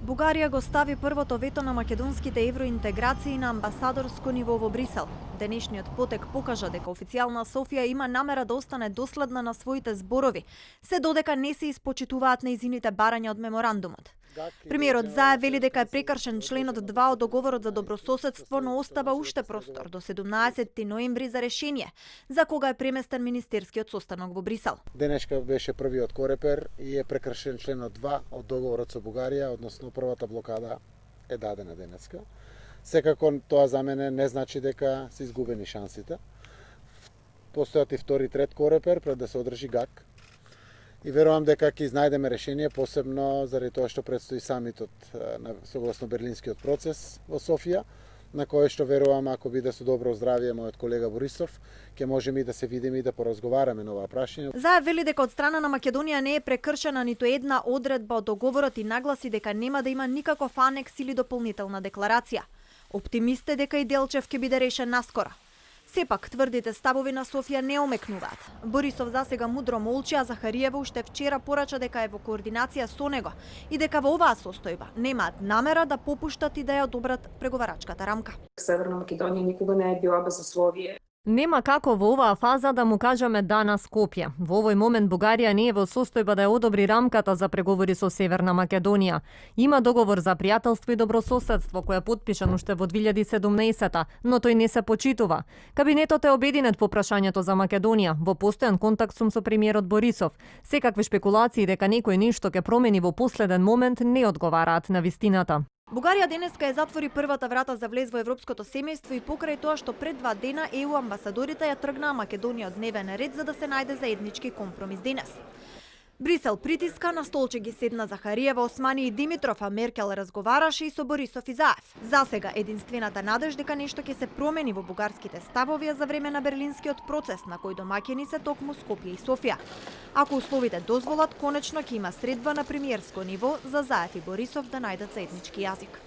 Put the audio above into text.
Бугарија го стави првото вето на македонските евроинтеграции на амбасадорско ниво во Брисел. Денешниот потек покажа дека официјална Софија има намера да остане доследна на своите зборови, се додека не се испочитуваат нејзините барања од меморандумот. Премиерот Заев вели дека е прекршен членот 2 од договорот за добрососедство, но остава уште простор до 17 ноември за решение, за кога е преместен министерскиот состанок во Брисел. Денешка беше првиот корепер и е прекршен членот 2 од договорот со Бугарија, односно првата блокада е дадена денеска. Секако тоа за мене не значи дека се изгубени шансите. Постојат и втори и трет корепер пред да се одржи ГАК. И верувам дека ќе изнајдеме решение, посебно заради тоа што предстои самитот согласно Берлинскиот процес во Софија, на кој што верувам, ако биде со добро здравје мојот колега Борисов, ќе можеме и да се видиме и да поразговараме на оваа прашање. Заев вели дека од страна на Македонија не е прекршена ниту една одредба од договорот и нагласи дека нема да има никаков анекс или дополнителна декларација. Оптимист е дека и Делчев ќе биде решен наскоро. Сепак, тврдите ставови на Софија не омекнуваат. Борисов засега мудро молчи, а Захариева уште вчера порача дека е во координација со него и дека во оваа состојба немаат намера да попуштат и да ја одобрат преговарачката рамка. Северна Македонија никога не е била без условие. Нема како во оваа фаза да му кажеме да на Скопје. Во овој момент Бугарија не е во состојба да ја одобри рамката за преговори со Северна Македонија. Има договор за пријателство и добрососедство кој е потпишан уште во 2017, но тој не се почитува. Кабинетот е обединет по прашањето за Македонија. Во постојан контакт сум со премиерот Борисов. Секакви шпекулации дека некој нешто ќе промени во последен момент не одговараат на вистината. Бугарија денеска ја затвори првата врата за влез во европското семејство и покрај тоа што пред 2 дена ЕУ амбасадорите ја тргнаа Македонија од дневен ред за да се најде заеднички компромис денес. Брисел притиска, на столче ги седна Захариева, Османи и Димитров, а Меркел разговараше и со Борисов и Заев. Засега единствената надеж дека нешто ќе се промени во бугарските ставови за време на Берлинскиот процес, на кој домаќини се токму Скопје и Софија. Ако условите дозволат, конечно ќе има средба на премиерско ниво за Заев и Борисов да најдат заеднички јазик.